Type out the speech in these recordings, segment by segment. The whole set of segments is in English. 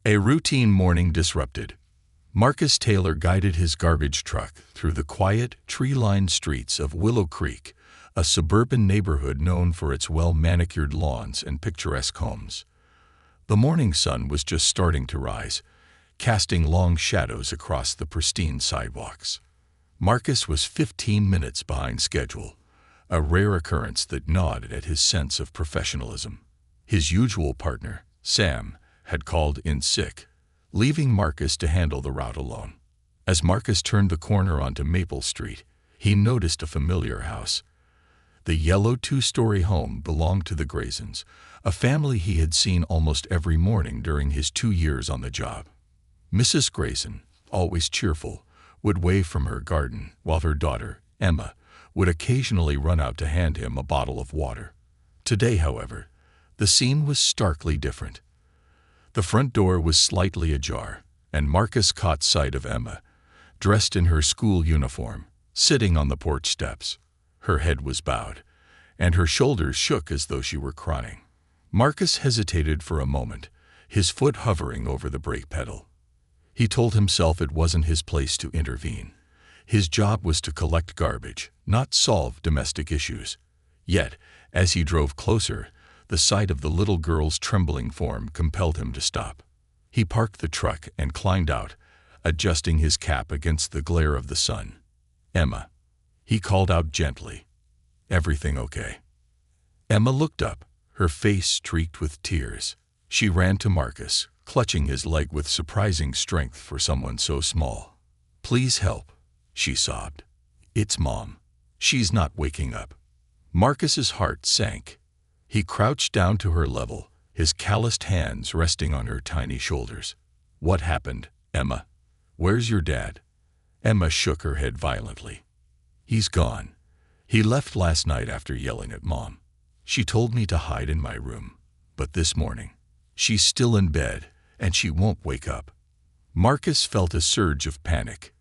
A routine morning disrupted. Marcus Taylor guided his garbage truck through the quiet, tree-lined streets of Willow Creek, a suburban neighborhood known for its well-manicured lawns and picturesque homes. The morning sun was just starting to rise, casting long shadows across the pristine sidewalks. Marcus was 15 minutes behind schedule, a rare occurrence that gnawed at his sense of professionalism. His usual partner, Sam, had called in sick, leaving Marcus to handle the route alone. As Marcus turned the corner onto Maple Street, he noticed a familiar house. The yellow two-story home belonged to the Graysons, a family he had seen almost every morning during his 2 years on the job. Mrs. Grayson, always cheerful, would wave from her garden, while her daughter, Emma, would occasionally run out to hand him a bottle of water. Today, however, the scene was starkly different. The front door was slightly ajar, and Marcus caught sight of Emma, dressed in her school uniform, sitting on the porch steps. Her head was bowed, and her shoulders shook as though she were crying. Marcus hesitated for a moment, his foot hovering over the brake pedal. He told himself it wasn't his place to intervene. His job was to collect garbage, not solve domestic issues. Yet, as he drove closer, the sight of the little girl's trembling form compelled him to stop. He parked the truck and climbed out, adjusting his cap against the glare of the sun. "Emma," he called out gently. "Everything okay?" Emma looked up, her face streaked with tears. She ran to Marcus, clutching his leg with surprising strength for someone so small. "Please help," she sobbed. "It's Mom. She's not waking up." Marcus's heart sank. He crouched down to her level, his calloused hands resting on her tiny shoulders. "What happened, Emma? Where's your dad?" Emma shook her head violently. "He's gone. He left last night after yelling at Mom. She told me to hide in my room, but this morning, she's still in bed, and she won't wake up." Marcus felt a surge of panic.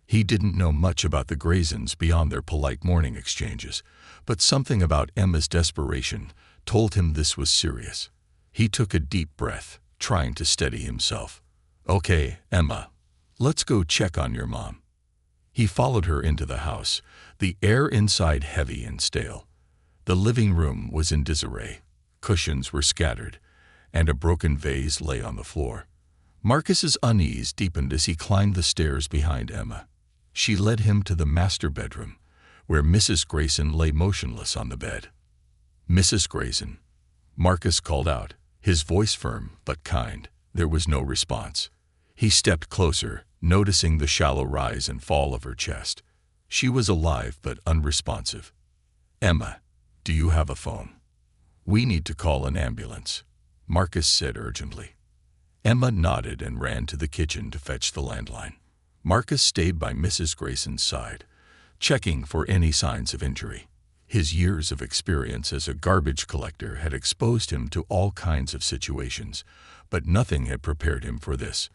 He didn't know much about the Graysons beyond their polite morning exchanges, but something about Emma's desperation told him this was serious. He took a deep breath, trying to steady himself. "Okay, Emma, let's go check on your mom." He followed her into the house, the air inside heavy and stale. The living room was in disarray. Cushions were scattered, and a broken vase lay on the floor. Marcus's unease deepened as he climbed the stairs behind Emma. She led him to the master bedroom, where Mrs. Grayson lay motionless on the bed. "Mrs. Grayson," Marcus called out, his voice firm but kind. There was no response. He stepped closer, noticing the shallow rise and fall of her chest. She was alive but unresponsive. "Emma, do you have a phone?" "We need to call an ambulance," Marcus said urgently. Emma nodded and ran to the kitchen to fetch the landline. Marcus stayed by Mrs. Grayson's side, checking for any signs of injury. His years of experience as a garbage collector had exposed him to all kinds of situations, but nothing had prepared him for this.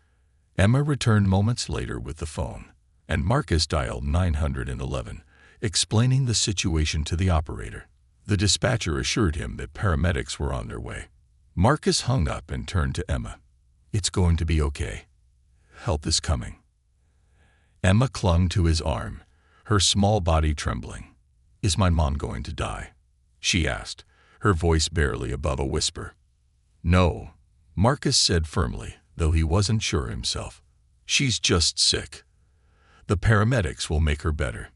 Emma returned moments later with the phone, and Marcus dialed 911, explaining the situation to the operator. The dispatcher assured him that paramedics were on their way. Marcus hung up and turned to Emma. "It's going to be okay. Help is coming." Emma clung to his arm, her small body trembling. "Is my mom going to die?" she asked, her voice barely above a whisper. "No," Marcus said firmly, though he wasn't sure himself. "She's just sick. The paramedics will make her better."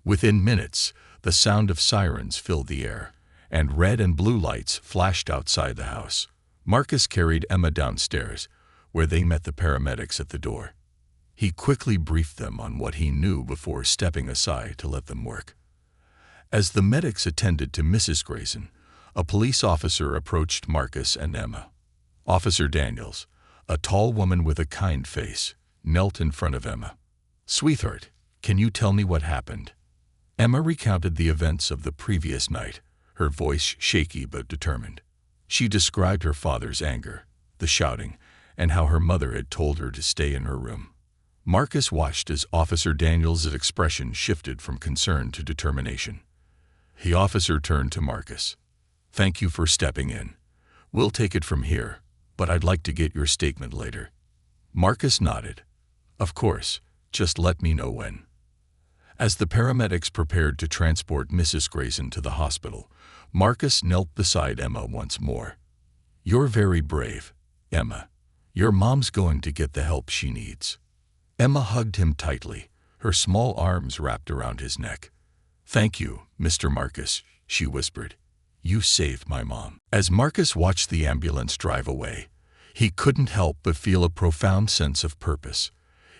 Within minutes, the sound of sirens filled the air, and red and blue lights flashed outside the house. Marcus carried Emma downstairs, where they met the paramedics at the door. He quickly briefed them on what he knew before stepping aside to let them work. As the medics attended to Mrs. Grayson, a police officer approached Marcus and Emma. Officer Daniels, a tall woman with a kind face, knelt in front of Emma. "Sweetheart, can you tell me what happened?" Emma recounted the events of the previous night, her voice shaky but determined. She described her father's anger, the shouting, and how her mother had told her to stay in her room. Marcus watched as Officer Daniels' expression shifted from concern to determination. The officer turned to Marcus. "Thank you for stepping in. We'll take it from here. but I'd like to get your statement later." Marcus nodded. "Of course, just let me know when." As the paramedics prepared to transport Mrs. Grayson to the hospital, Marcus knelt beside Emma once more. "You're very brave, Emma. Your mom's going to get the help she needs." Emma hugged him tightly, her small arms wrapped around his neck. "Thank you, Mr. Marcus," she whispered. "You saved my mom." As Marcus watched the ambulance drive away, he couldn't help but feel a profound sense of purpose.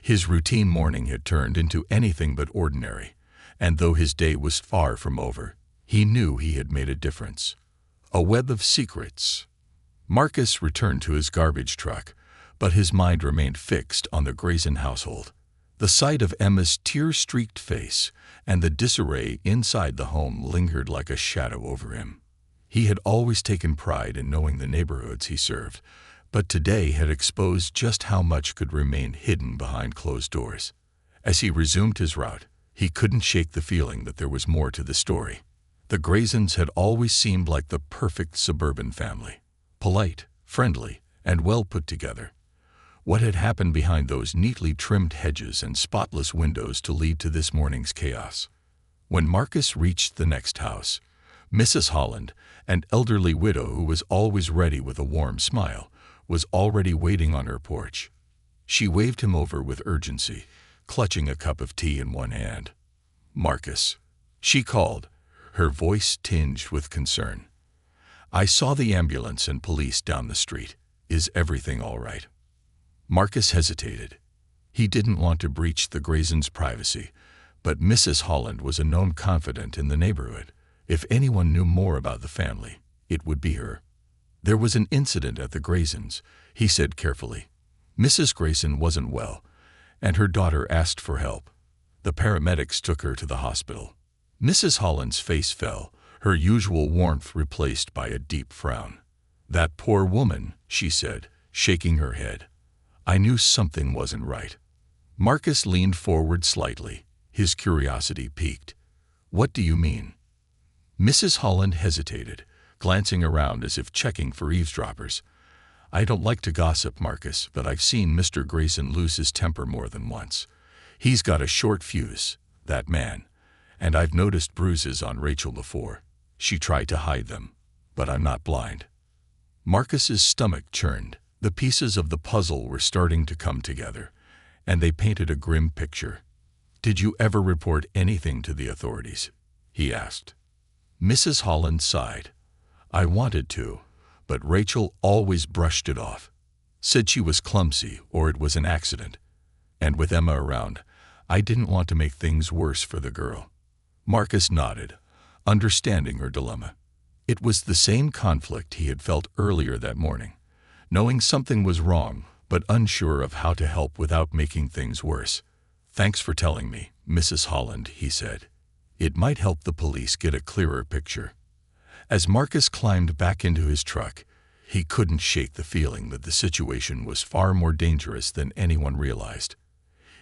His routine morning had turned into anything but ordinary, and though his day was far from over, he knew he had made a difference. A web of secrets. Marcus returned to his garbage truck, but his mind remained fixed on the Grayson household. The sight of Emma's tear-streaked face and the disarray inside the home lingered like a shadow over him. He had always taken pride in knowing the neighborhoods he served, but today had exposed just how much could remain hidden behind closed doors. As he resumed his route, he couldn't shake the feeling that there was more to the story. The Graysons had always seemed like the perfect suburban family, polite, friendly, and well put together. What had happened behind those neatly trimmed hedges and spotless windows to lead to this morning's chaos? When Marcus reached the next house, Mrs. Holland, an elderly widow who was always ready with a warm smile, was already waiting on her porch. She waved him over with urgency, clutching a cup of tea in one hand. "Marcus," she called, her voice tinged with concern. "I saw the ambulance and police down the street. Is everything all right?" Marcus hesitated. He didn't want to breach the Graysons' privacy, but Mrs. Holland was a known confidant in the neighborhood. If anyone knew more about the family, it would be her. "There was an incident at the Graysons," he said carefully. "Mrs. Grayson wasn't well, and her daughter asked for help. The paramedics took her to the hospital." Mrs. Holland's face fell, her usual warmth replaced by a deep frown. "That poor woman," she said, shaking her head. "I knew something wasn't right." Marcus leaned forward slightly, his curiosity piqued. "What do you mean?" Mrs. Holland hesitated, glancing around as if checking for eavesdroppers. "I don't like to gossip, Marcus, but I've seen Mr. Grayson lose his temper more than once. He's got a short fuse, that man, and I've noticed bruises on Rachel before. She tried to hide them, but I'm not blind." Marcus's stomach churned. The pieces of the puzzle were starting to come together, and they painted a grim picture. "Did you ever report anything to the authorities?" he asked. Mrs. Holland sighed. "I wanted to, but Rachel always brushed it off. Said she was clumsy or it was an accident. And with Emma around, I didn't want to make things worse for the girl." Marcus nodded, understanding her dilemma. It was the same conflict he had felt earlier that morning, knowing something was wrong, but unsure of how to help without making things worse. "Thanks for telling me, Mrs. Holland," he said. "It might help the police get a clearer picture." As Marcus climbed back into his truck, he couldn't shake the feeling that the situation was far more dangerous than anyone realized.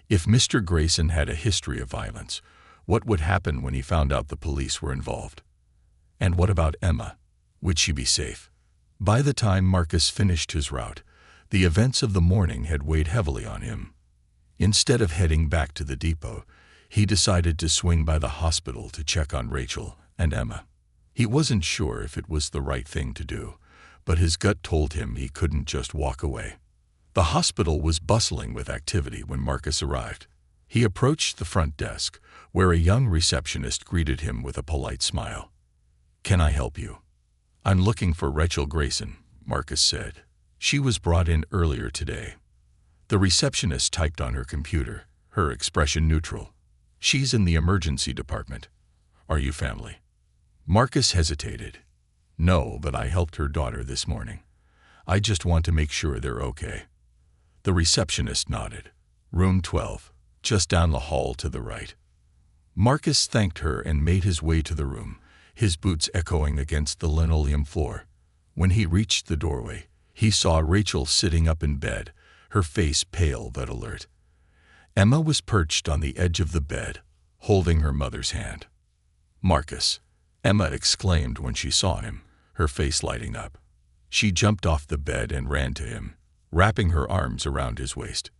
If Mr. Grayson had a history of violence, what would happen when he found out the police were involved? And what about Emma? Would she be safe? By the time Marcus finished his route, the events of the morning had weighed heavily on him. Instead of heading back to the depot, he decided to swing by the hospital to check on Rachel and Emma. He wasn't sure if it was the right thing to do, but his gut told him he couldn't just walk away. The hospital was bustling with activity when Marcus arrived. He approached the front desk, where a young receptionist greeted him with a polite smile. "Can I help you?" "I'm looking for Rachel Grayson," Marcus said. "She was brought in earlier today." The receptionist typed on her computer, her expression neutral. "She's in the emergency department. Are you family?" Marcus hesitated. "No, but I helped her daughter this morning. I just want to make sure they're okay." The receptionist nodded. "Room 12, just down the hall to the right." Marcus thanked her and made his way to the room, his boots echoing against the linoleum floor. When he reached the doorway, he saw Rachel sitting up in bed, her face pale but alert. Emma was perched on the edge of the bed, holding her mother's hand. "Marcus," Emma exclaimed when she saw him, her face lighting up. She jumped off the bed and ran to him, wrapping her arms around his waist.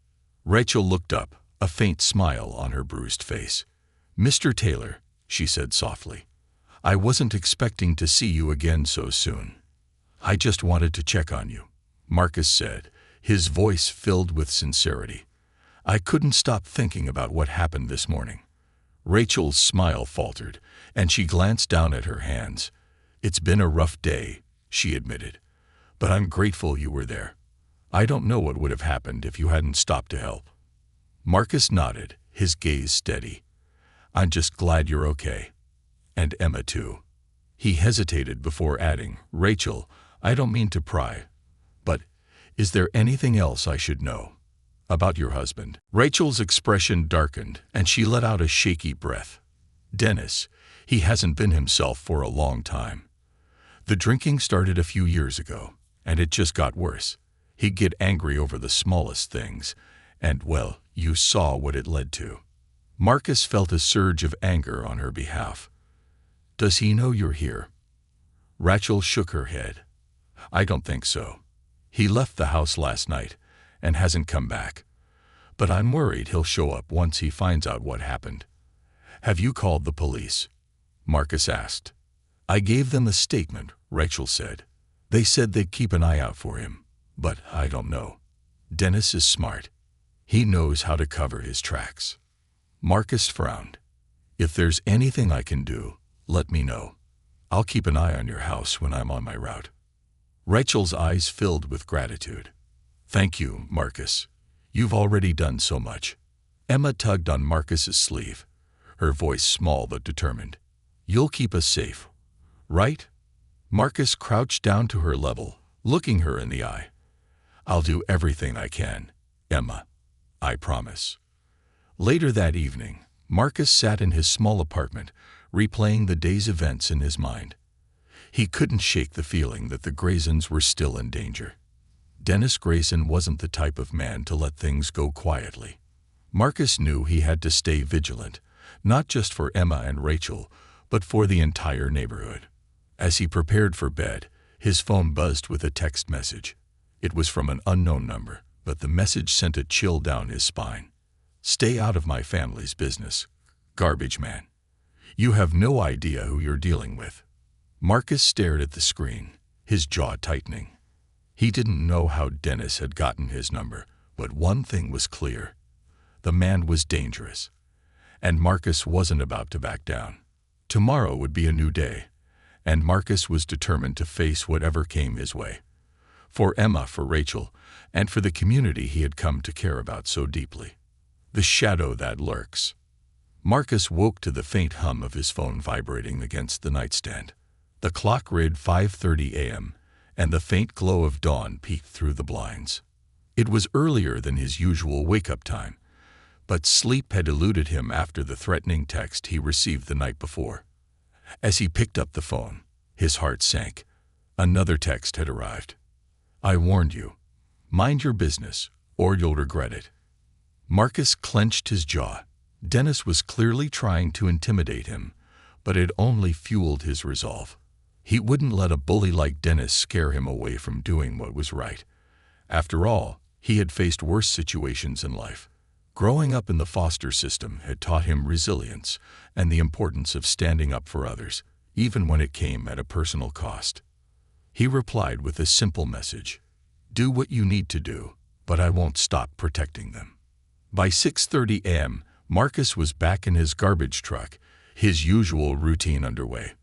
Rachel looked up, a faint smile on her bruised face. "Mr. Taylor," she said softly, "I wasn't expecting to see you again so soon." "I just wanted to check on you," Marcus said, his voice filled with sincerity. "I couldn't stop thinking about what happened this morning." Rachel's smile faltered, and she glanced down at her hands. "It's been a rough day," she admitted, "but I'm grateful you were there. I don't know what would have happened if you hadn't stopped to help." Marcus nodded, his gaze steady. "I'm just glad you're okay. And Emma too." He hesitated before adding, "Rachel, I don't mean to pry, but is there anything else I should know about your husband?" Rachel's expression darkened, and she let out a shaky breath. "Dennis, he hasn't been himself for a long time. The drinking started a few years ago, and it just got worse. He'd get angry over the smallest things, and, well, you saw what it led to." Marcus felt a surge of anger on her behalf. "Does he know you're here?" Rachel shook her head. "I don't think so. He left the house last night and hasn't come back. But I'm worried he'll show up once he finds out what happened." "Have you called the police?" Marcus asked. "I gave them a statement," Rachel said. "They said they'd keep an eye out for him, but I don't know. Dennis is smart. He knows how to cover his tracks." Marcus frowned. "If there's anything I can do, let me know. I'll keep an eye on your house when I'm on my route." Rachel's eyes filled with gratitude. "Thank you, Marcus. You've already done so much." Emma tugged on Marcus's sleeve, her voice small but determined. "You'll keep us safe, right?" Marcus crouched down to her level, looking her in the eye. "I'll do everything I can, Emma. I promise." Later that evening, Marcus sat in his small apartment, replaying the day's events in his mind. He couldn't shake the feeling that the Graysons were still in danger. Dennis Grayson wasn't the type of man to let things go quietly. Marcus knew he had to stay vigilant, not just for Emma and Rachel, but for the entire neighborhood. As he prepared for bed, his phone buzzed with a text message. It was from an unknown number, but the message sent a chill down his spine. "Stay out of my family's business, garbage man. You have no idea who you're dealing with." Marcus stared at the screen, his jaw tightening. He didn't know how Dennis had gotten his number, but one thing was clear. The man was dangerous, and Marcus wasn't about to back down. Tomorrow would be a new day, and Marcus was determined to face whatever came his way. For Emma, for Rachel, and for the community he had come to care about so deeply. The shadow that lurks. Marcus woke to the faint hum of his phone vibrating against the nightstand. The clock read 5:30 a.m., and the faint glow of dawn peeked through the blinds. It was earlier than his usual wake-up time, but sleep had eluded him after the threatening text he received the night before. As he picked up the phone, his heart sank. Another text had arrived. "I warned you. Mind your business, or you'll regret it." Marcus clenched his jaw. Dennis was clearly trying to intimidate him, but it only fueled his resolve. He wouldn't let a bully like Dennis scare him away from doing what was right. After all, he had faced worse situations in life. Growing up in the foster system had taught him resilience and the importance of standing up for others, even when it came at a personal cost. He replied with a simple message: "Do what you need to do, but I won't stop protecting them." By 6:30 a.m., Marcus was back in his garbage truck, his usual routine underway.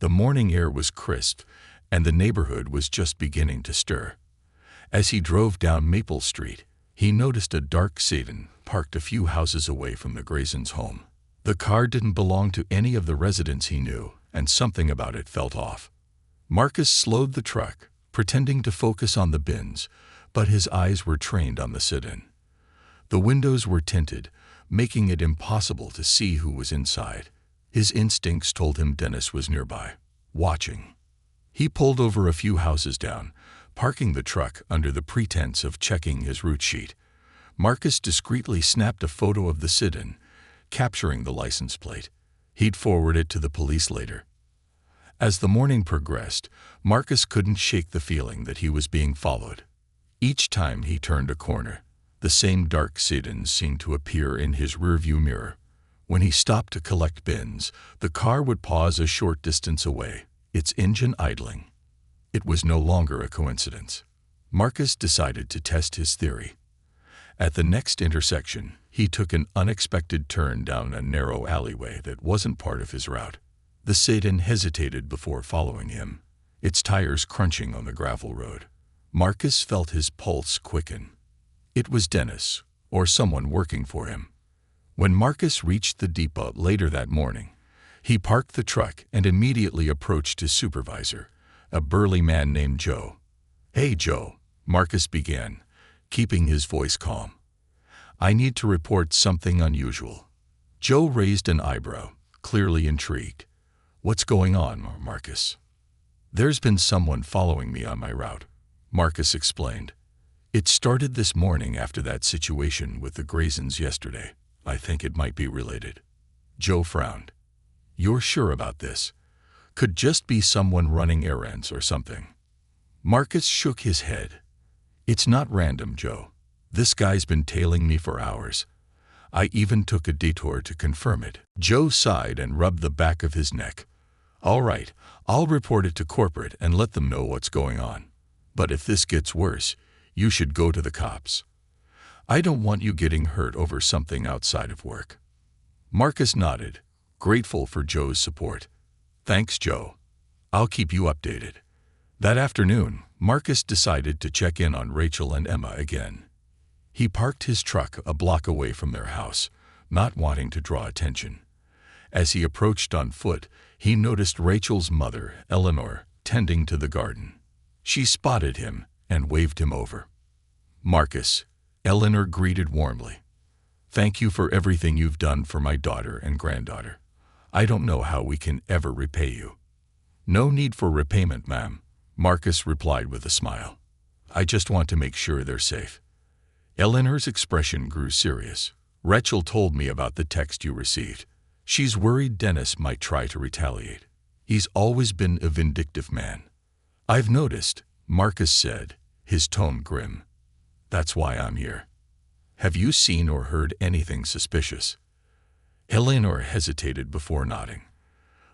The morning air was crisp, and the neighborhood was just beginning to stir. As he drove down Maple Street, he noticed a dark sedan parked a few houses away from the Graysons' home. The car didn't belong to any of the residents he knew, and something about it felt off. Marcus slowed the truck, pretending to focus on the bins, but his eyes were trained on the sit-in. The windows were tinted, making it impossible to see who was inside. His instincts told him Dennis was nearby, watching. He pulled over a few houses down, parking the truck under the pretense of checking his route sheet. Marcus discreetly snapped a photo of the sit-in, capturing the license plate. He'd forward it to the police later. As the morning progressed, Marcus couldn't shake the feeling that he was being followed. Each time he turned a corner, the same dark sedan seemed to appear in his rearview mirror. When he stopped to collect bins, the car would pause a short distance away, its engine idling. It was no longer a coincidence. Marcus decided to test his theory. At the next intersection, he took an unexpected turn down a narrow alleyway that wasn't part of his route. The sedan hesitated before following him, its tires crunching on the gravel road. Marcus felt his pulse quicken. It was Dennis, or someone working for him. When Marcus reached the depot later that morning, he parked the truck and immediately approached his supervisor, a burly man named Joe. "Hey, Joe," Marcus began, keeping his voice calm. "I need to report something unusual." Joe raised an eyebrow, clearly intrigued. "What's going on, Marcus?" "There's been someone following me on my route," Marcus explained. "It started this morning after that situation with the Graysons yesterday. I think it might be related." Joe frowned. "You're sure about this? Could just be someone running errands or something." Marcus shook his head. "It's not random, Joe. This guy's been tailing me for hours. I even took a detour to confirm it." Joe sighed and rubbed the back of his neck. "All right, I'll report it to corporate and let them know what's going on. But if this gets worse, you should go to the cops. I don't want you getting hurt over something outside of work." Marcus nodded, grateful for Joe's support. "Thanks, Joe. I'll keep you updated." That afternoon, Marcus decided to check in on Rachel and Emma again. He parked his truck a block away from their house, not wanting to draw attention. As he approached on foot, he noticed Rachel's mother, Eleanor, tending to the garden. She spotted him and waved him over. "Marcus," Eleanor greeted warmly. "Thank you for everything you've done for my daughter and granddaughter. I don't know how we can ever repay you." "No need for repayment, ma'am," Marcus replied with a smile. "I just want to make sure they're safe." Eleanor's expression grew serious. "Rachel told me about the text you received. She's worried Dennis might try to retaliate. He's always been a vindictive man." "I've noticed," Marcus said, his tone grim. "That's why I'm here." "Have you seen or heard anything suspicious?" Eleanor hesitated before nodding.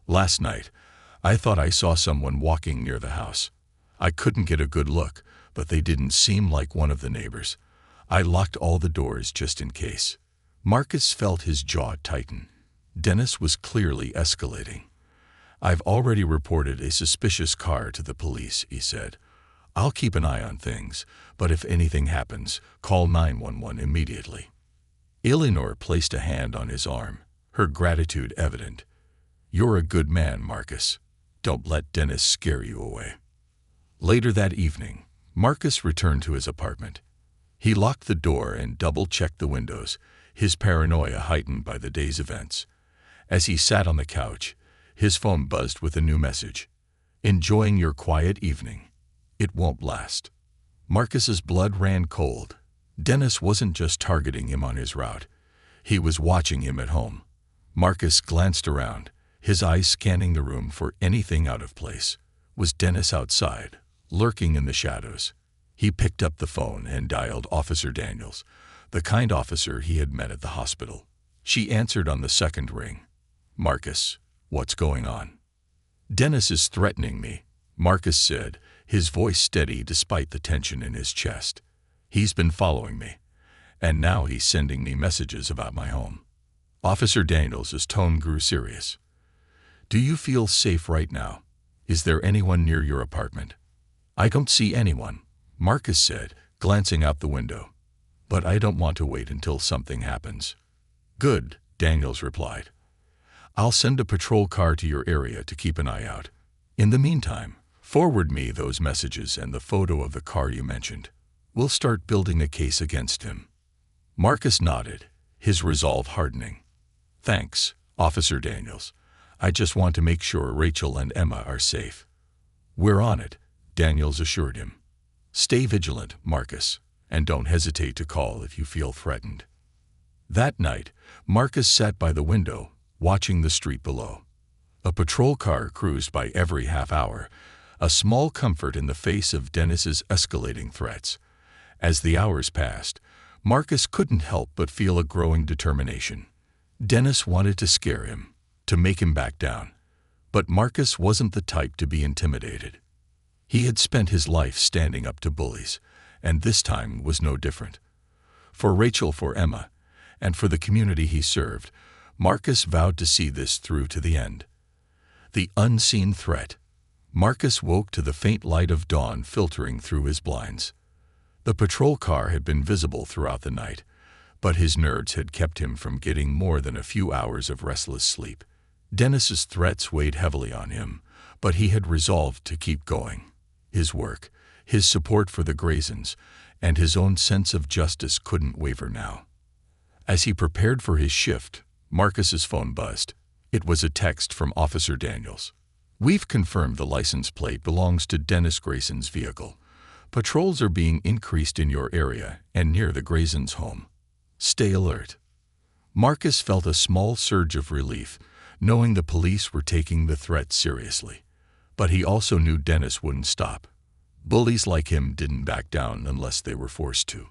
"Last night, I thought I saw someone walking near the house. I couldn't get a good look, but they didn't seem like one of the neighbors. I locked all the doors just in case." Marcus felt his jaw tighten. Dennis was clearly escalating. "I've already reported a suspicious car to the police," he said. "I'll keep an eye on things, but if anything happens, call 911 immediately." Eleanor placed a hand on his arm, her gratitude evident. "You're a good man, Marcus. Don't let Dennis scare you away." Later that evening, Marcus returned to his apartment. He locked the door and double-checked the windows, his paranoia heightened by the day's events. As he sat on the couch, his phone buzzed with a new message. "Enjoying your quiet evening. It won't last." Marcus's blood ran cold. Dennis wasn't just targeting him on his route. He was watching him at home. Marcus glanced around, his eyes scanning the room for anything out of place. Was Dennis outside, lurking in the shadows? He picked up the phone and dialed Officer Daniels, the kind officer he had met at the hospital. She answered on the second ring. "Marcus, what's going on?" "Dennis is threatening me," Marcus said, his voice steady despite the tension in his chest. "He's been following me, and now he's sending me messages about my home." Officer Daniels' tone grew serious. "Do you feel safe right now? Is there anyone near your apartment?" "I don't see anyone," Marcus said, glancing out the window. "But I don't want to wait until something happens." "Good," Daniels replied. "I'll send a patrol car to your area to keep an eye out. In the meantime, forward me those messages and the photo of the car you mentioned. We'll start building a case against him." Marcus nodded, his resolve hardening. "Thanks, Officer Daniels. I just want to make sure Rachel and Emma are safe." "We're on it," Daniels assured him. "Stay vigilant, Marcus, and don't hesitate to call if you feel threatened." That night, Marcus sat by the window, watching the street below. A patrol car cruised by every half hour, a small comfort in the face of Dennis's escalating threats. As the hours passed, Marcus couldn't help but feel a growing determination. Dennis wanted to scare him, to make him back down. But Marcus wasn't the type to be intimidated. He had spent his life standing up to bullies, and this time was no different. For Rachel, for Emma, and for the community he served, Marcus vowed to see this through to the end. The unseen threat. Marcus woke to the faint light of dawn filtering through his blinds. The patrol car had been visible throughout the night, but his nerves had kept him from getting more than a few hours of restless sleep. Dennis's threats weighed heavily on him, but he had resolved to keep going. His work, his support for the Graysons, and his own sense of justice couldn't waver now. As he prepared for his shift, Marcus's phone buzzed. It was a text from Officer Daniels. "We've confirmed the license plate belongs to Dennis Grayson's vehicle. Patrols are being increased in your area and near the Graysons' home. Stay alert." Marcus felt a small surge of relief, knowing the police were taking the threat seriously. But he also knew Dennis wouldn't stop. Bullies like him didn't back down unless they were forced to.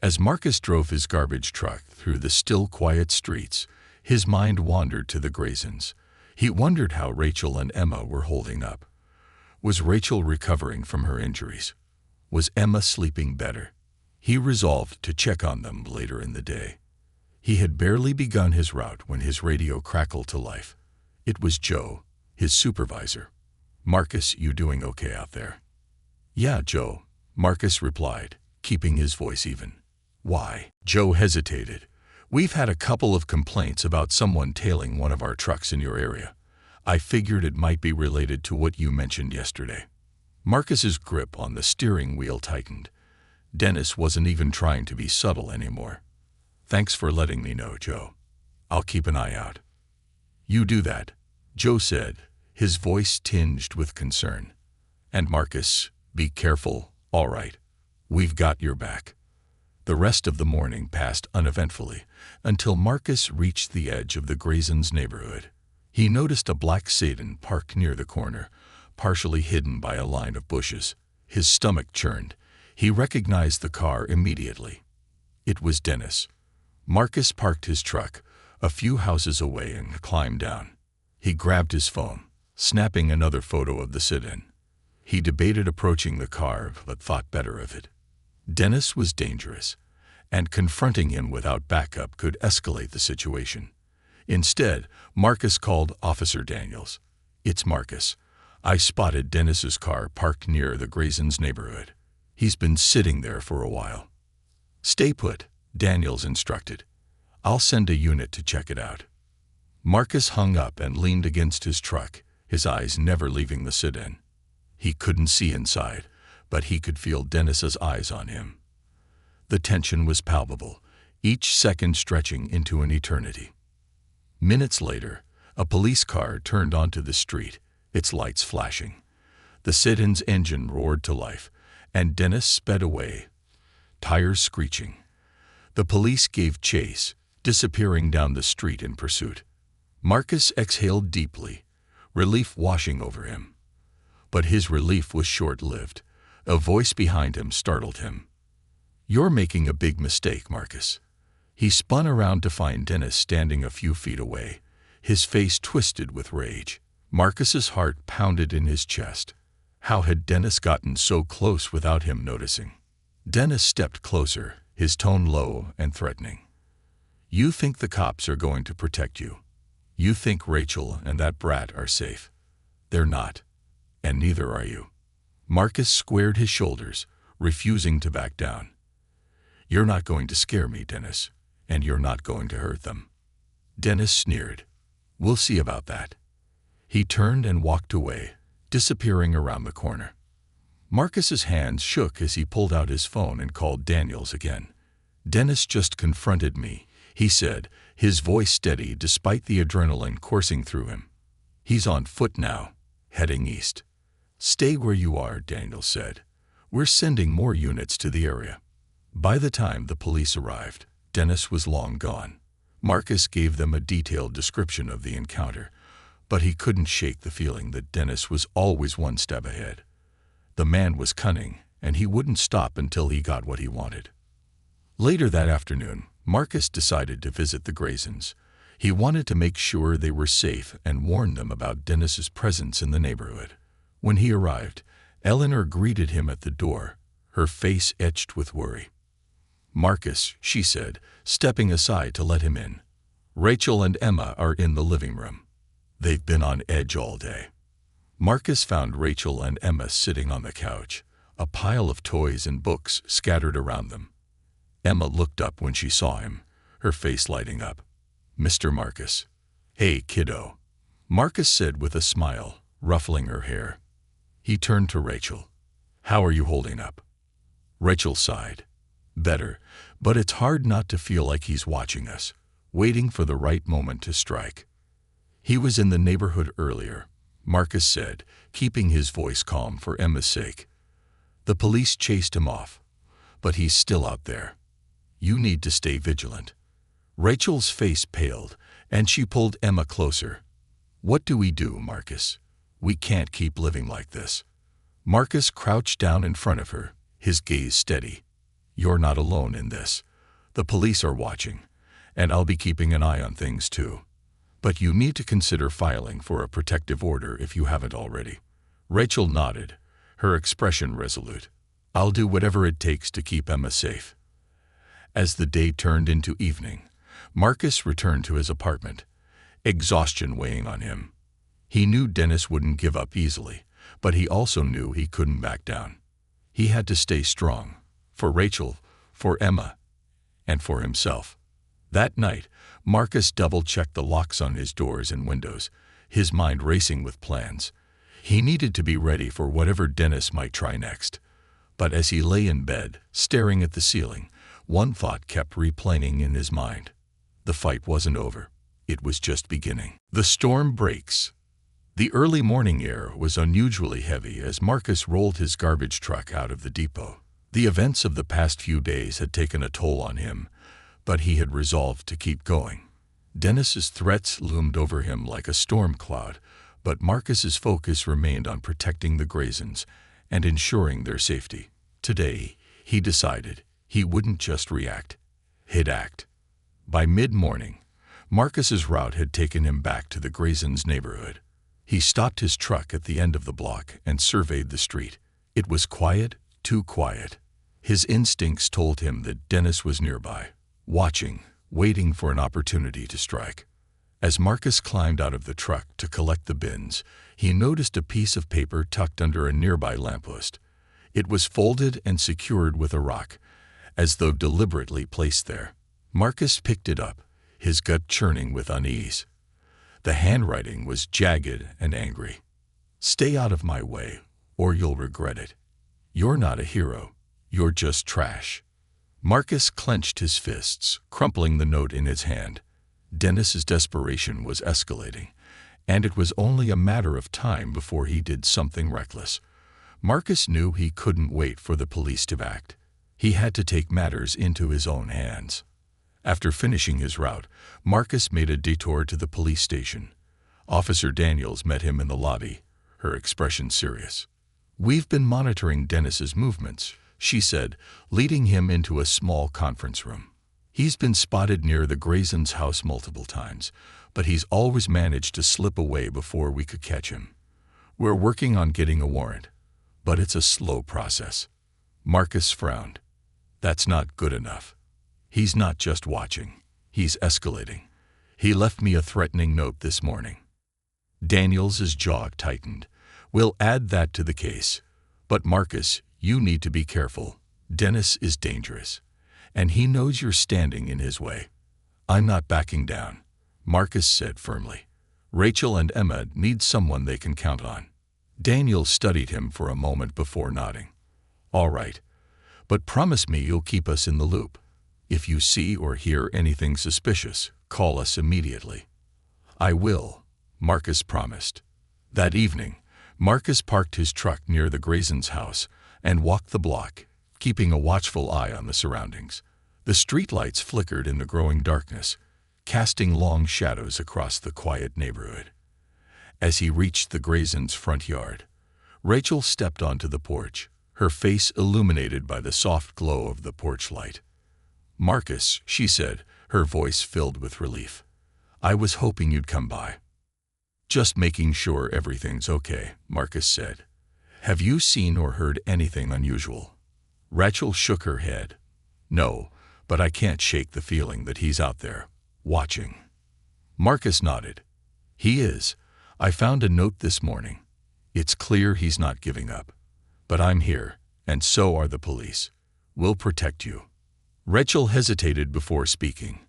As Marcus drove his garbage truck through the still quiet streets, his mind wandered to the Graysons. He wondered how Rachel and Emma were holding up. Was Rachel recovering from her injuries? Was Emma sleeping better? He resolved to check on them later in the day. He had barely begun his route when his radio crackled to life. It was Joe, his supervisor. "Marcus, you doing okay out there?" "Yeah, Joe," Marcus replied, keeping his voice even. "Why?" Joe hesitated. "We've had a couple of complaints about someone tailing one of our trucks in your area. I figured it might be related to what you mentioned yesterday." Marcus's grip on the steering wheel tightened. Dennis wasn't even trying to be subtle anymore. "Thanks for letting me know, Joe. I'll keep an eye out." "You do that," Joe said, his voice tinged with concern. "And Marcus, be careful, all right? We've got your back." The rest of the morning passed uneventfully until Marcus reached the edge of the Graysons' neighborhood. He noticed a black sedan parked near the corner, partially hidden by a line of bushes. His stomach churned. He recognized the car immediately. It was Dennis. Marcus parked his truck a few houses away and climbed down. He grabbed his phone, snapping another photo of the sedan. He debated approaching the car, but thought better of it. Dennis was dangerous, and confronting him without backup could escalate the situation. Instead, Marcus called Officer Daniels. "It's Marcus. I spotted Dennis's car parked near the Graysons' neighborhood. He's been sitting there for a while." "Stay put," Daniels instructed. "I'll send a unit to check it out." Marcus hung up and leaned against his truck, his eyes never leaving the sedan. He couldn't see inside, but he could feel Dennis's eyes on him. The tension was palpable, each second stretching into an eternity. Minutes later, a police car turned onto the street, its lights flashing. The sedan's engine roared to life, and Dennis sped away, tires screeching. The police gave chase, disappearing down the street in pursuit. Marcus exhaled deeply, relief washing over him. But his relief was short-lived. A voice behind him startled him. "You're making a big mistake, Marcus." He spun around to find Dennis standing a few feet away, his face twisted with rage. Marcus's heart pounded in his chest. How had Dennis gotten so close without him noticing? Dennis stepped closer, his tone low and threatening. "You think the cops are going to protect you. You think Rachel and that brat are safe. They're not, and neither are you." Marcus squared his shoulders, refusing to back down. "You're not going to scare me, Dennis, and you're not going to hurt them." Dennis sneered. "We'll see about that." He turned and walked away, disappearing around the corner. Marcus's hands shook as he pulled out his phone and called Daniels again. "Dennis just confronted me," he said, his voice steady despite the adrenaline coursing through him. "He's on foot now, heading east." "Stay where you are," Daniels said. "We're sending more units to the area." By the time the police arrived, Dennis was long gone. Marcus gave them a detailed description of the encounter, but he couldn't shake the feeling that Dennis was always one step ahead. The man was cunning, and he wouldn't stop until he got what he wanted. Later that afternoon, Marcus decided to visit the Graysons. He wanted to make sure they were safe and warn them about Dennis's presence in the neighborhood. When he arrived, Eleanor greeted him at the door, her face etched with worry. "Marcus," she said, stepping aside to let him in. "Rachel and Emma are in the living room. They've been on edge all day." Marcus found Rachel and Emma sitting on the couch, a pile of toys and books scattered around them. Emma looked up when she saw him, her face lighting up. "Mr. Marcus." "Hey, kiddo," Marcus said with a smile, ruffling her hair. He turned to Rachel. "How are you holding up?" Rachel sighed. "Better, but it's hard not to feel like he's watching us, waiting for the right moment to strike." "He was in the neighborhood earlier," Marcus said, keeping his voice calm for Emma's sake. "The police chased him off, but he's still out there. You need to stay vigilant." Rachel's face paled, and she pulled Emma closer. "What do we do, Marcus? We can't keep living like this." Marcus crouched down in front of her, his gaze steady. "You're not alone in this. The police are watching, and I'll be keeping an eye on things too. But you need to consider filing for a protective order if you haven't already." Rachel nodded, her expression resolute. "I'll do whatever it takes to keep Emma safe." As the day turned into evening, Marcus returned to his apartment, exhaustion weighing on him. He knew Dennis wouldn't give up easily, but he also knew he couldn't back down. He had to stay strong, for Rachel, for Emma, and for himself. That night, Marcus double-checked the locks on his doors and windows, his mind racing with plans. He needed to be ready for whatever Dennis might try next. But as he lay in bed, staring at the ceiling, one thought kept replaying in his mind. The fight wasn't over. It was just beginning. The storm breaks. The early morning air was unusually heavy as Marcus rolled his garbage truck out of the depot. The events of the past few days had taken a toll on him, but he had resolved to keep going. Dennis's threats loomed over him like a storm cloud, but Marcus's focus remained on protecting the Graysons and ensuring their safety. Today, he decided, he wouldn't just react, he'd act. By mid-morning, Marcus's route had taken him back to the Graysons' neighborhood. He stopped his truck at the end of the block and surveyed the street. It was quiet, too quiet. His instincts told him that Dennis was nearby, watching, waiting for an opportunity to strike. As Marcus climbed out of the truck to collect the bins, he noticed a piece of paper tucked under a nearby lamppost. It was folded and secured with a rock, as though deliberately placed there. Marcus picked it up, his gut churning with unease. The handwriting was jagged and angry. "Stay out of my way, or you'll regret it. You're not a hero. You're just trash." Marcus clenched his fists, crumpling the note in his hand. Dennis's desperation was escalating, and it was only a matter of time before he did something reckless. Marcus knew he couldn't wait for the police to act. He had to take matters into his own hands. After finishing his route, Marcus made a detour to the police station. Officer Daniels met him in the lobby, her expression serious. "We've been monitoring Dennis's movements," she said, leading him into a small conference room. "He's been spotted near the Graysons' house multiple times, but he's always managed to slip away before we could catch him. We're working on getting a warrant, but it's a slow process." Marcus frowned. "That's not good enough. He's not just watching. He's escalating. He left me a threatening note this morning." Daniels' jaw tightened. "We'll add that to the case. But Marcus, you need to be careful. Dennis is dangerous, and he knows you're standing in his way." "I'm not backing down," Marcus said firmly. "Rachel and Emma need someone they can count on." Daniels studied him for a moment before nodding. "All right, but promise me you'll keep us in the loop. If you see or hear anything suspicious, call us immediately." "I will," Marcus promised. That evening, Marcus parked his truck near the Graysons' house and walked the block, keeping a watchful eye on the surroundings. The streetlights flickered in the growing darkness, casting long shadows across the quiet neighborhood. As he reached the Graysons' front yard, Rachel stepped onto the porch, her face illuminated by the soft glow of the porch light. "Marcus," she said, her voice filled with relief. "I was hoping you'd come by." "Just making sure everything's okay," Marcus said. "Have you seen or heard anything unusual?" Rachel shook her head. "No, but I can't shake the feeling that he's out there, watching." Marcus nodded. "He is. I found a note this morning. It's clear he's not giving up. But I'm here, and so are the police. We'll protect you." Rachel hesitated before speaking.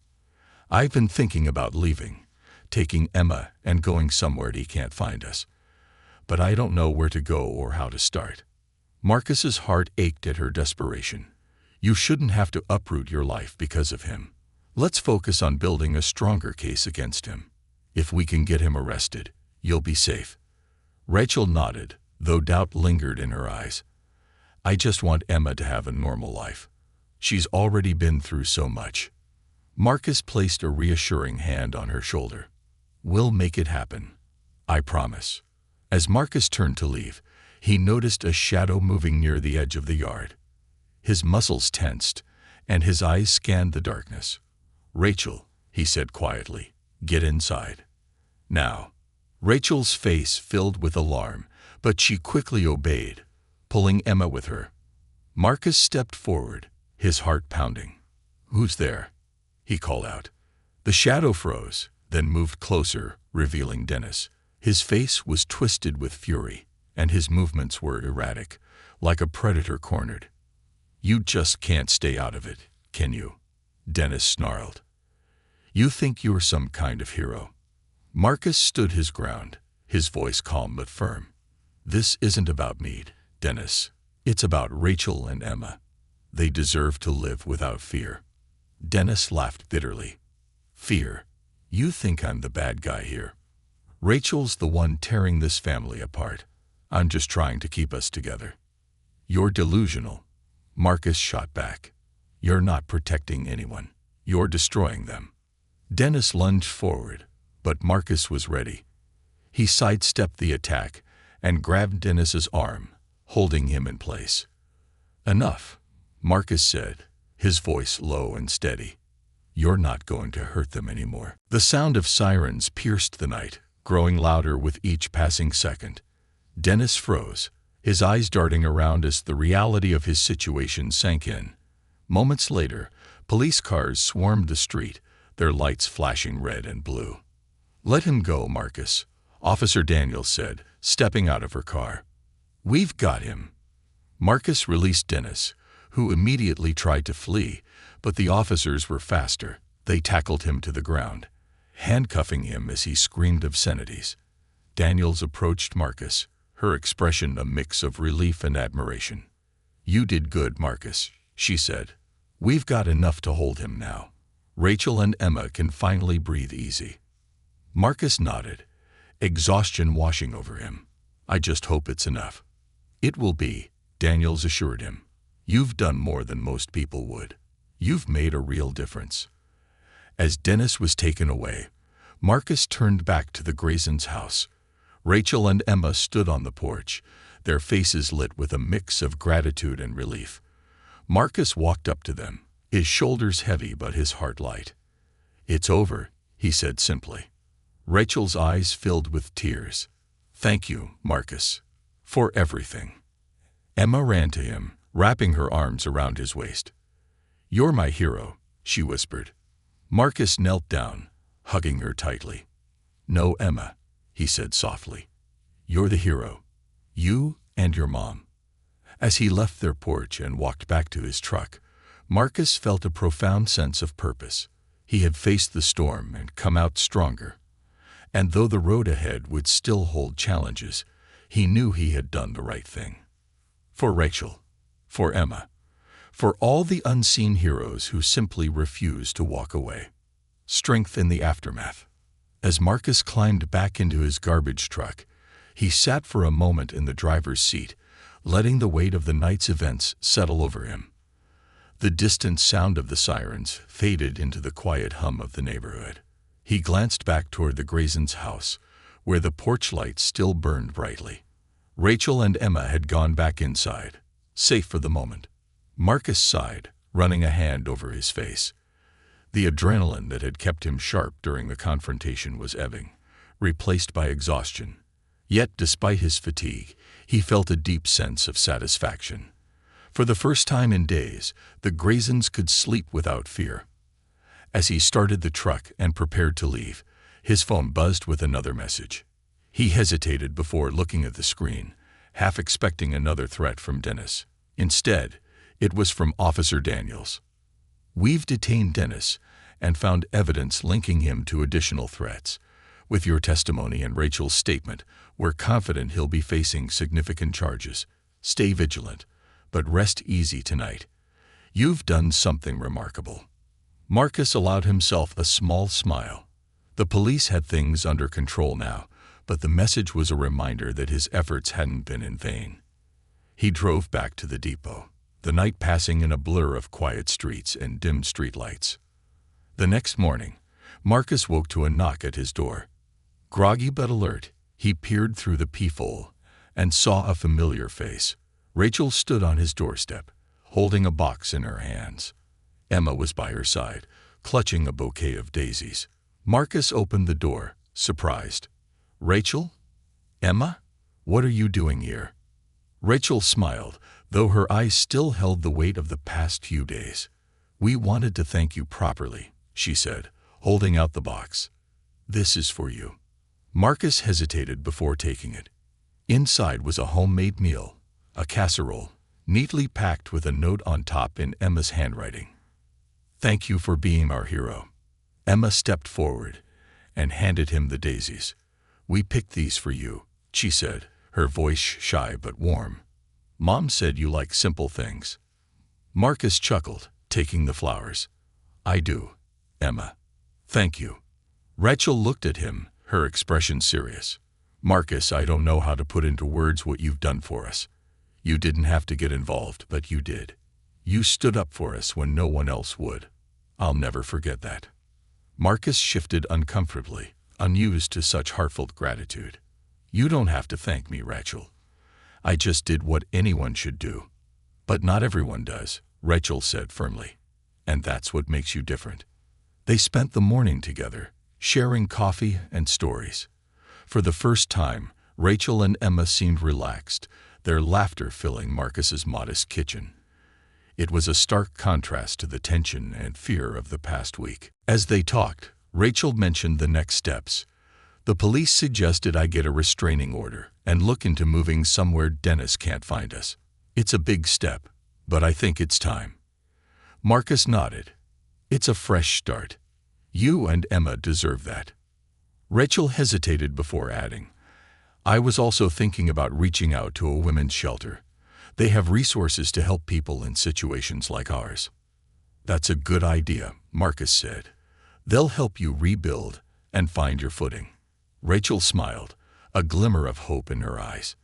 "I've been thinking about leaving, taking Emma and going somewhere he can't find us. But I don't know where to go or how to start." Marcus's heart ached at her desperation. "You shouldn't have to uproot your life because of him. Let's focus on building a stronger case against him. If we can get him arrested, you'll be safe." Rachel nodded, though doubt lingered in her eyes. "I just want Emma to have a normal life. She's already been through so much." Marcus placed a reassuring hand on her shoulder. "We'll make it happen. I promise." As Marcus turned to leave, he noticed a shadow moving near the edge of the yard. His muscles tensed, and his eyes scanned the darkness. "Rachel," he said quietly, "get inside. Now." Rachel's face filled with alarm, but she quickly obeyed, pulling Emma with her. Marcus stepped forward, his heart pounding. "Who's there?" he called out. The shadow froze, then moved closer, revealing Dennis. His face was twisted with fury, and his movements were erratic, like a predator cornered. "You just can't stay out of it, can you?" Dennis snarled. "You think you're some kind of hero." Marcus stood his ground, his voice calm but firm. "This isn't about me, Dennis. It's about Rachel and Emma. They deserve to live without fear." Dennis laughed bitterly. "Fear? You think I'm the bad guy here? Rachel's the one tearing this family apart. I'm just trying to keep us together." "You're delusional," Marcus shot back. "You're not protecting anyone. You're destroying them." Dennis lunged forward, but Marcus was ready. He sidestepped the attack and grabbed Dennis's arm, holding him in place. "Enough," Marcus said, his voice low and steady. "You're not going to hurt them anymore." The sound of sirens pierced the night, growing louder with each passing second. Dennis froze, his eyes darting around as the reality of his situation sank in. Moments later, police cars swarmed the street, their lights flashing red and blue. "Let him go, Marcus," Officer Daniels said, stepping out of her car. "We've got him." Marcus released Dennis, who immediately tried to flee, but the officers were faster. They tackled him to the ground, handcuffing him as he screamed obscenities. Daniels approached Marcus, her expression a mix of relief and admiration. "You did good, Marcus," she said. "We've got enough to hold him now. Rachel and Emma can finally breathe easy." Marcus nodded, exhaustion washing over him. "I just hope it's enough." "It will be," Daniels assured him. "You've done more than most people would. You've made a real difference." As Dennis was taken away, Marcus turned back to the Graysons' house. Rachel and Emma stood on the porch, their faces lit with a mix of gratitude and relief. Marcus walked up to them, his shoulders heavy but his heart light. "It's over," he said simply. Rachel's eyes filled with tears. "Thank you, Marcus, for everything." Emma ran to him, wrapping her arms around his waist. "You're my hero," she whispered. Marcus knelt down, hugging her tightly. "No, Emma," he said softly. "You're the hero. You and your mom." As he left their porch and walked back to his truck, Marcus felt a profound sense of purpose. He had faced the storm and come out stronger. And though the road ahead would still hold challenges, he knew he had done the right thing. For Rachel, for Emma, for all the unseen heroes who simply refused to walk away. Strength in the aftermath. As Marcus climbed back into his garbage truck, he sat for a moment in the driver's seat, letting the weight of the night's events settle over him. The distant sound of the sirens faded into the quiet hum of the neighborhood. He glanced back toward the Graysons' house, where the porch light still burned brightly. Rachel and Emma had gone back inside, safe for the moment. Marcus sighed, running a hand over his face. The adrenaline that had kept him sharp during the confrontation was ebbing, replaced by exhaustion. Yet, despite his fatigue, he felt a deep sense of satisfaction. For the first time in days, the Graysons could sleep without fear. As he started the truck and prepared to leave, his phone buzzed with another message. He hesitated before looking at the screen, half expecting another threat from Dennis. Instead, it was from Officer Daniels. "We've detained Dennis and found evidence linking him to additional threats. With your testimony and Rachel's statement, we're confident he'll be facing significant charges. Stay vigilant, but rest easy tonight. You've done something remarkable." Marcus allowed himself a small smile. The police had things under control now, but the message was a reminder that his efforts hadn't been in vain. He drove back to the depot, the night passing in a blur of quiet streets and dim streetlights. The next morning, Marcus woke to a knock at his door. Groggy but alert, he peered through the peephole and saw a familiar face. Rachel stood on his doorstep, holding a box in her hands. Emma was by her side, clutching a bouquet of daisies. Marcus opened the door, surprised. "Rachel? Emma? What are you doing here?" Rachel smiled, though her eyes still held the weight of the past few days. "We wanted to thank you properly," she said, holding out the box. "This is for you." Marcus hesitated before taking it. Inside was a homemade meal, a casserole, neatly packed with a note on top in Emma's handwriting. "Thank you for being our hero." Emma stepped forward and handed him the daisies. "We picked these for you," she said, her voice shy but warm. "Mom said you like simple things." Marcus chuckled, taking the flowers. "I do, Emma. Thank you." Rachel looked at him, her expression serious. "Marcus, I don't know how to put into words what you've done for us. You didn't have to get involved, but you did. You stood up for us when no one else would. I'll never forget that." Marcus shifted uncomfortably, unused to such heartfelt gratitude. "You don't have to thank me, Rachel. I just did what anyone should do." "But not everyone does," Rachel said firmly. "And that's what makes you different." They spent the morning together, sharing coffee and stories. For the first time, Rachel and Emma seemed relaxed, their laughter filling Marcus's modest kitchen. It was a stark contrast to the tension and fear of the past week. As they talked, Rachel mentioned the next steps. "The police suggested I get a restraining order and look into moving somewhere Dennis can't find us. It's a big step, but I think it's time." Marcus nodded. "It's a fresh start. You and Emma deserve that." Rachel hesitated before adding, "I was also thinking about reaching out to a women's shelter. They have resources to help people in situations like ours." "That's a good idea," Marcus said. "They'll help you rebuild and find your footing." Rachel smiled, a glimmer of hope in her eyes.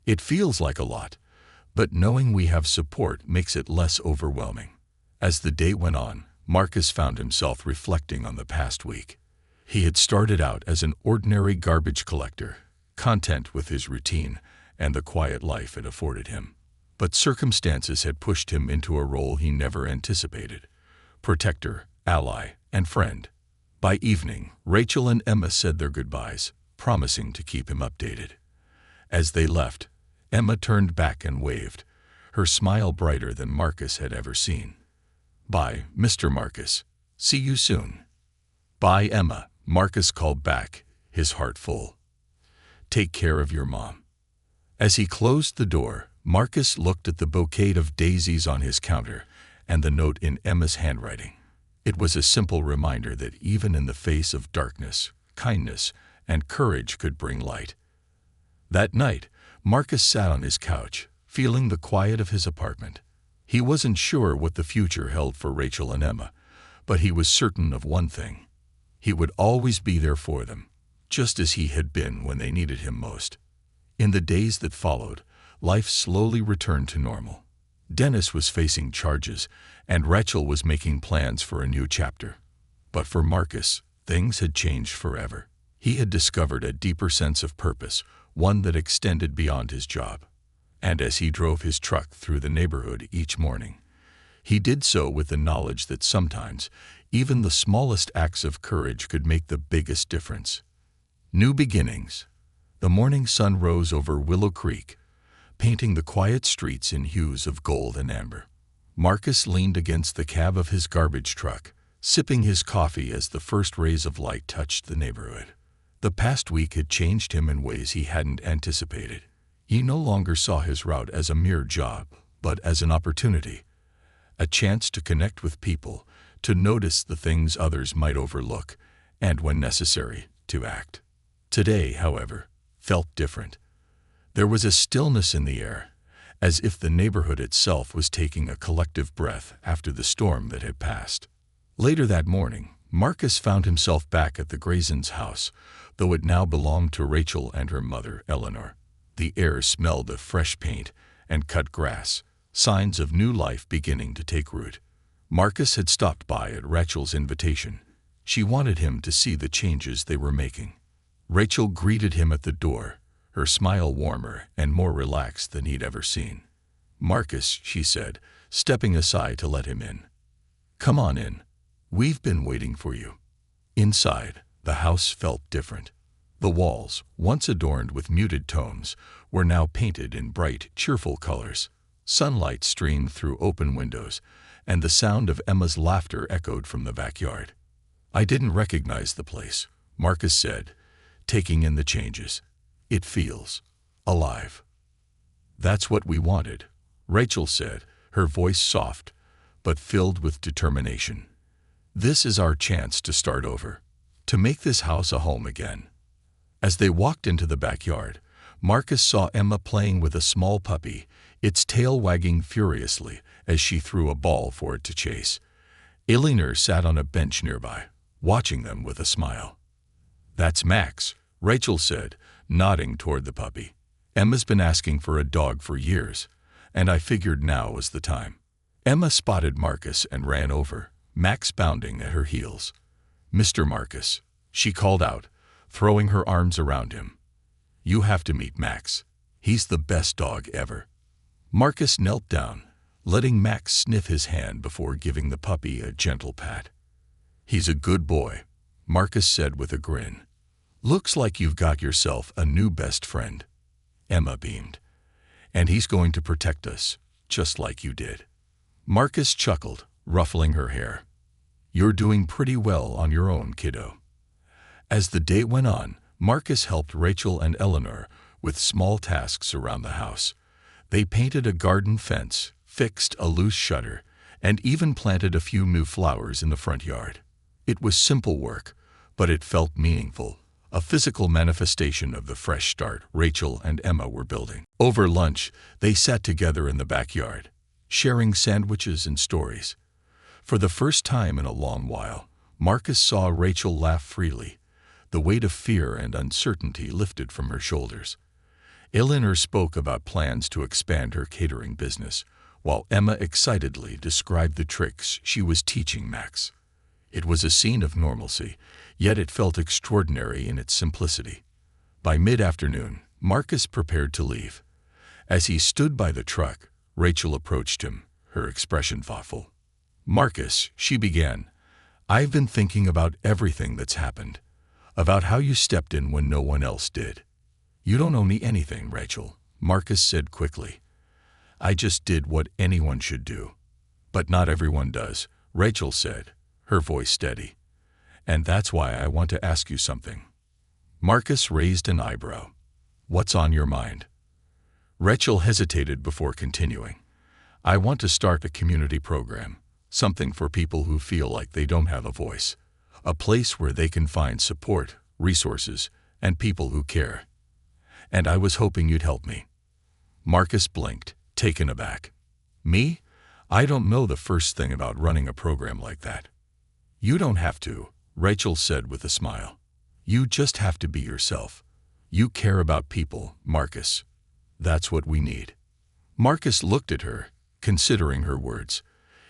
"It feels like a lot, but knowing we have support makes it less overwhelming." As the day went on, Marcus found himself reflecting on the past week. He had started out as an ordinary garbage collector, content with his routine and the quiet life it afforded him. But circumstances had pushed him into a role he never anticipated: protector, ally, and friend. By evening, Rachel and Emma said their goodbyes, promising to keep him updated. As they left, Emma turned back and waved, her smile brighter than Marcus had ever seen. "Bye, Mr. Marcus. See you soon." "Bye, Emma," Marcus called back, his heart full. "Take care of your mom." As he closed the door, Marcus looked at the bouquet of daisies on his counter and the note in Emma's handwriting. It was a simple reminder that even in the face of darkness, kindness and courage could bring light. That night, Marcus sat on his couch, feeling the quiet of his apartment. He wasn't sure what the future held for Rachel and Emma, but he was certain of one thing: he would always be there for them, just as he had been when they needed him most. In the days that followed, life slowly returned to normal. Dennis was facing charges, and Rachel was making plans for a new chapter. But for Marcus, things had changed forever. He had discovered a deeper sense of purpose, one that extended beyond his job. And as he drove his truck through the neighborhood each morning, he did so with the knowledge that sometimes even the smallest acts of courage could make the biggest difference. New beginnings. The morning sun rose over Willow Creek, painting the quiet streets in hues of gold and amber. Marcus leaned against the cab of his garbage truck, sipping his coffee as the first rays of light touched the neighborhood. The past week had changed him in ways he hadn't anticipated. He no longer saw his route as a mere job, but as an opportunity, a chance to connect with people, to notice the things others might overlook, and when necessary, to act. Today, however, felt different. There was a stillness in the air, as if the neighborhood itself was taking a collective breath after the storm that had passed. Later that morning, Marcus found himself back at the Graysons' house, though it now belonged to Rachel and her mother, Eleanor. The air smelled of fresh paint and cut grass, signs of new life beginning to take root. Marcus had stopped by at Rachel's invitation. She wanted him to see the changes they were making. Rachel greeted him at the door, her smile warmer and more relaxed than he'd ever seen. "Marcus," she said, stepping aside to let him in. "Come on in. We've been waiting for you." Inside, the house felt different. The walls, once adorned with muted tones, were now painted in bright, cheerful colors. Sunlight streamed through open windows, and the sound of Emma's laughter echoed from the backyard. "I didn't recognize the place," Marcus said, taking in the changes. "It feels alive." "That's what we wanted," Rachel said, her voice soft, but filled with determination. "This is our chance to start over, to make this house a home again." As they walked into the backyard, Marcus saw Emma playing with a small puppy, its tail wagging furiously as she threw a ball for it to chase. Eleanor sat on a bench nearby, watching them with a smile. "That's Max," Rachel said, nodding toward the puppy. "Emma's been asking for a dog for years, and I figured now was the time." Emma spotted Marcus and ran over, Max bounding at her heels. "Mr. Marcus," she called out, throwing her arms around him. "You have to meet Max. He's the best dog ever." Marcus knelt down, letting Max sniff his hand before giving the puppy a gentle pat. "He's a good boy," Marcus said with a grin. "Looks like you've got yourself a new best friend." Emma beamed. "And he's going to protect us, just like you did." Marcus chuckled, ruffling her hair. "You're doing pretty well on your own, kiddo." As the day went on, Marcus helped Rachel and Eleanor with small tasks around the house. They painted a garden fence, fixed a loose shutter, and even planted a few new flowers in the front yard. It was simple work, but it felt meaningful, a physical manifestation of the fresh start Rachel and Emma were building. Over lunch, they sat together in the backyard, sharing sandwiches and stories. For the first time in a long while, Marcus saw Rachel laugh freely. The weight of fear and uncertainty lifted from her shoulders. Eleanor spoke about plans to expand her catering business, while Emma excitedly described the tricks she was teaching Max. It was a scene of normalcy, yet it felt extraordinary in its simplicity. By mid-afternoon, Marcus prepared to leave. As he stood by the truck, Rachel approached him, her expression thoughtful. "Marcus," she began, "I've been thinking about everything that's happened, about how you stepped in when no one else did." "You don't owe me anything, Rachel," Marcus said quickly. "I just did what anyone should do." "But not everyone does," Rachel said, her voice steady. "And that's why I want to ask you something." Marcus raised an eyebrow. "What's on your mind?" Rachel hesitated before continuing. "I want to start a community program, something for people who feel like they don't have a voice, a place where they can find support, resources, and people who care. And I was hoping you'd help me." Marcus blinked, taken aback. "Me? I don't know the first thing about running a program like that." "You don't have to," Rachel said with a smile. "You just have to be yourself. You care about people, Marcus. That's what we need." Marcus looked at her, considering her words.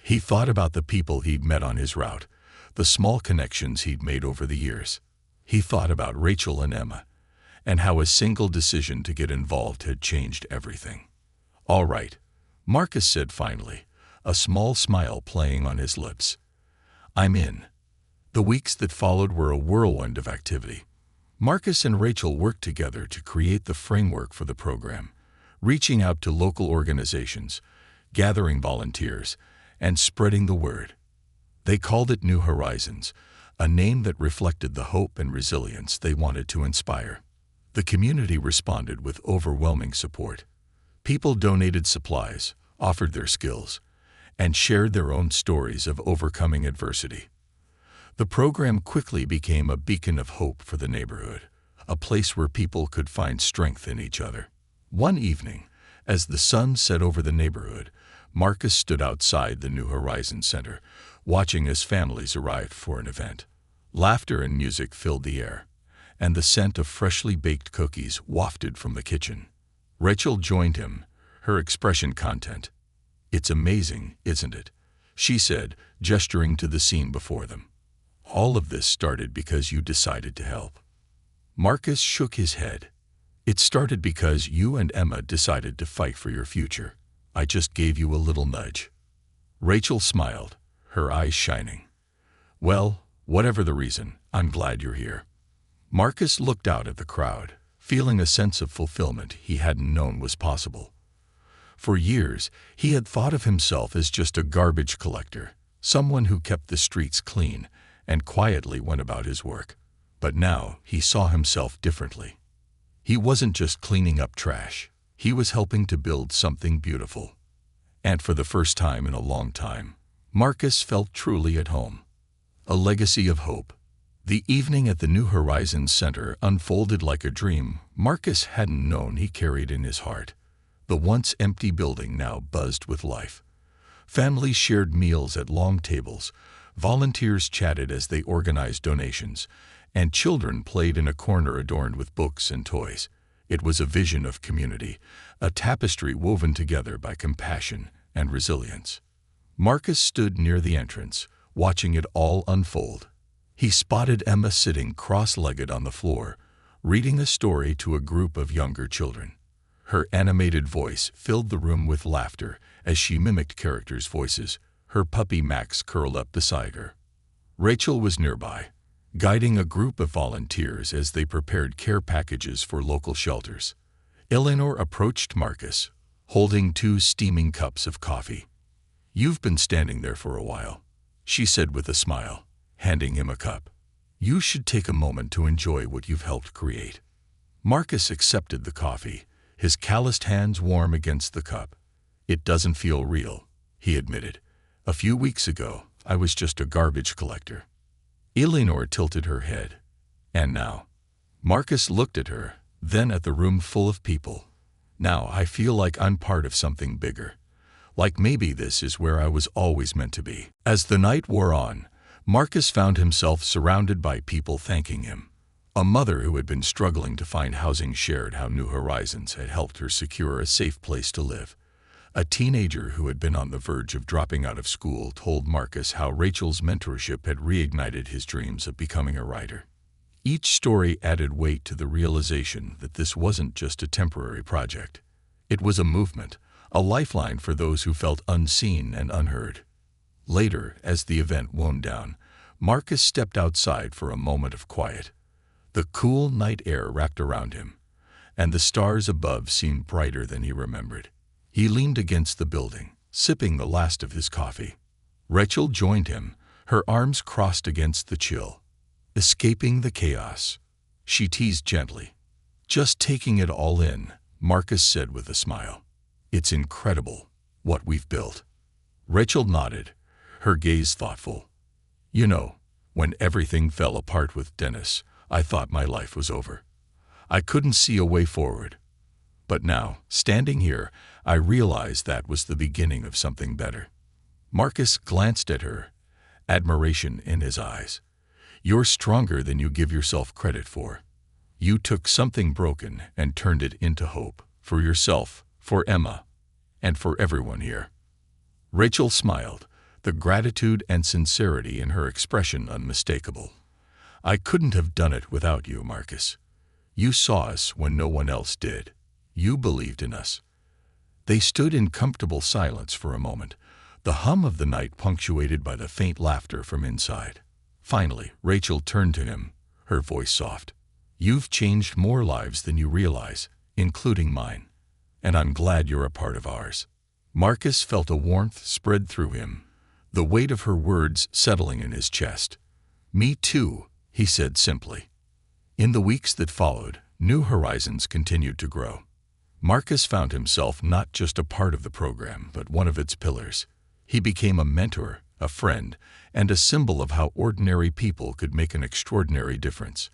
He thought about the people he'd met on his route, the small connections he'd made over the years. He thought about Rachel and Emma, and how a single decision to get involved had changed everything. "All right," Marcus said finally, a small smile playing on his lips. "I'm in." The weeks that followed were a whirlwind of activity. Marcus and Rachel worked together to create the framework for the program, reaching out to local organizations, gathering volunteers, and spreading the word. They called it New Horizons, a name that reflected the hope and resilience they wanted to inspire. The community responded with overwhelming support. People donated supplies, offered their skills, and shared their own stories of overcoming adversity. The program quickly became a beacon of hope for the neighborhood, a place where people could find strength in each other. One evening, as the sun set over the neighborhood, Marcus stood outside the New Horizons Center, watching as families arrived for an event. Laughter and music filled the air, and the scent of freshly baked cookies wafted from the kitchen. Rachel joined him, her expression content. "It's amazing, isn't it?" she said, gesturing to the scene before them. "All of this started because you decided to help." Marcus shook his head. "It started because you and Emma decided to fight for your future. I just gave you a little nudge." Rachel smiled, her eyes shining. "Well, whatever the reason, I'm glad you're here." Marcus looked out at the crowd, feeling a sense of fulfillment he hadn't known was possible. For years, he had thought of himself as just a garbage collector, someone who kept the streets clean and quietly went about his work. But now he saw himself differently. He wasn't just cleaning up trash. He was helping to build something beautiful. And for the first time in a long time, Marcus felt truly at home. A legacy of hope. The evening at the New Horizons Center unfolded like a dream Marcus hadn't known he carried in his heart. The once empty building now buzzed with life. Families shared meals at long tables, volunteers chatted as they organized donations, and children played in a corner adorned with books and toys. It was a vision of community, a tapestry woven together by compassion and resilience. Marcus stood near the entrance, watching it all unfold. He spotted Emma sitting cross-legged on the floor, reading a story to a group of younger children. Her animated voice filled the room with laughter as she mimicked characters' voices, her puppy Max curled up beside her. Rachel was nearby, guiding a group of volunteers as they prepared care packages for local shelters. Eleanor approached Marcus, holding 2 steaming cups of coffee. "You've been standing there for a while," she said with a smile, handing him a cup. "You should take a moment to enjoy what you've helped create." Marcus accepted the coffee, his calloused hands warm against the cup. "It doesn't feel real," he admitted. "A few weeks ago, I was just a garbage collector." Eleanor tilted her head. "And now?" Marcus looked at her, then at the room full of people. "Now I feel like I'm part of something bigger. Like maybe this is where I was always meant to be." As the night wore on, Marcus found himself surrounded by people thanking him. A mother who had been struggling to find housing shared how New Horizons had helped her secure a safe place to live. A teenager who had been on the verge of dropping out of school told Marcus how Rachel's mentorship had reignited his dreams of becoming a writer. Each story added weight to the realization that this wasn't just a temporary project. It was a movement, a lifeline for those who felt unseen and unheard. Later, as the event wound down, Marcus stepped outside for a moment of quiet. The cool night air wrapped around him, and the stars above seemed brighter than he remembered. He leaned against the building, sipping the last of his coffee. Rachel joined him, her arms crossed against the chill. "Escaping the chaos," she teased gently. "Just taking it all in," Marcus said with a smile. "It's incredible, what we've built." Rachel nodded, her gaze thoughtful. "You know, when everything fell apart with Dennis, I thought my life was over. I couldn't see a way forward. But now, standing here, I realize that was the beginning of something better." Marcus glanced at her, admiration in his eyes. "You're stronger than you give yourself credit for. You took something broken and turned it into hope, for yourself, for Emma, and for everyone here." Rachel smiled, the gratitude and sincerity in her expression unmistakable. I couldn't have done it without you, Marcus. You saw us when no one else did. You believed in us." They stood in comfortable silence for a moment, the hum of the night punctuated by the faint laughter from inside. Finally, Rachel turned to him, her voice soft. "You've changed more lives than you realize, including mine, and I'm glad you're a part of ours." Marcus felt a warmth spread through him, the weight of her words settling in his chest. "Me too," he said simply. In the weeks that followed, New Horizons continued to grow. Marcus found himself not just a part of the program, but one of its pillars. He became a mentor, a friend, and a symbol of how ordinary people could make an extraordinary difference.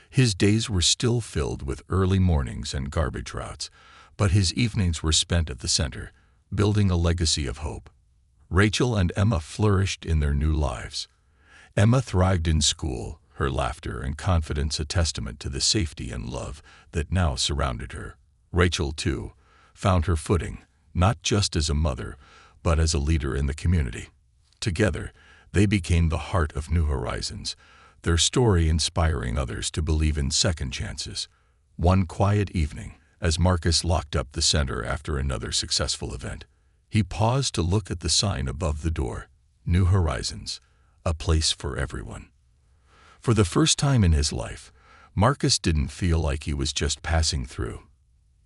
His days were still filled with early mornings and garbage routes, but his evenings were spent at the center, building a legacy of hope. Rachel and Emma flourished in their new lives. Emma thrived in school, her laughter and confidence a testament to the safety and love that now surrounded her. Rachel, too, found her footing, not just as a mother, but as a leader in the community. Together, they became the heart of New Horizons, their story inspiring others to believe in second chances. One quiet evening, as Marcus locked up the center after another successful event, he paused to look at the sign above the door, New Horizons, a place for everyone. For the first time in his life, Marcus didn't feel like he was just passing through.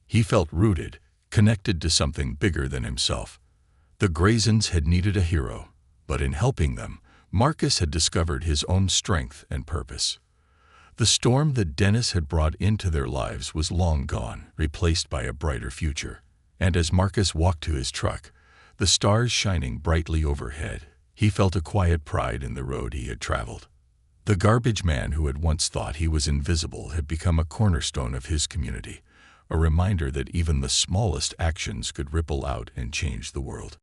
He felt rooted, connected to something bigger than himself. The Graysons had needed a hero, but in helping them, Marcus had discovered his own strength and purpose. The storm that Dennis had brought into their lives was long gone, replaced by a brighter future. And as Marcus walked to his truck, the stars shining brightly overhead, he felt a quiet pride in the road he had traveled. The garbage man who had once thought he was invisible had become a cornerstone of his community, a reminder that even the smallest actions could ripple out and change the world.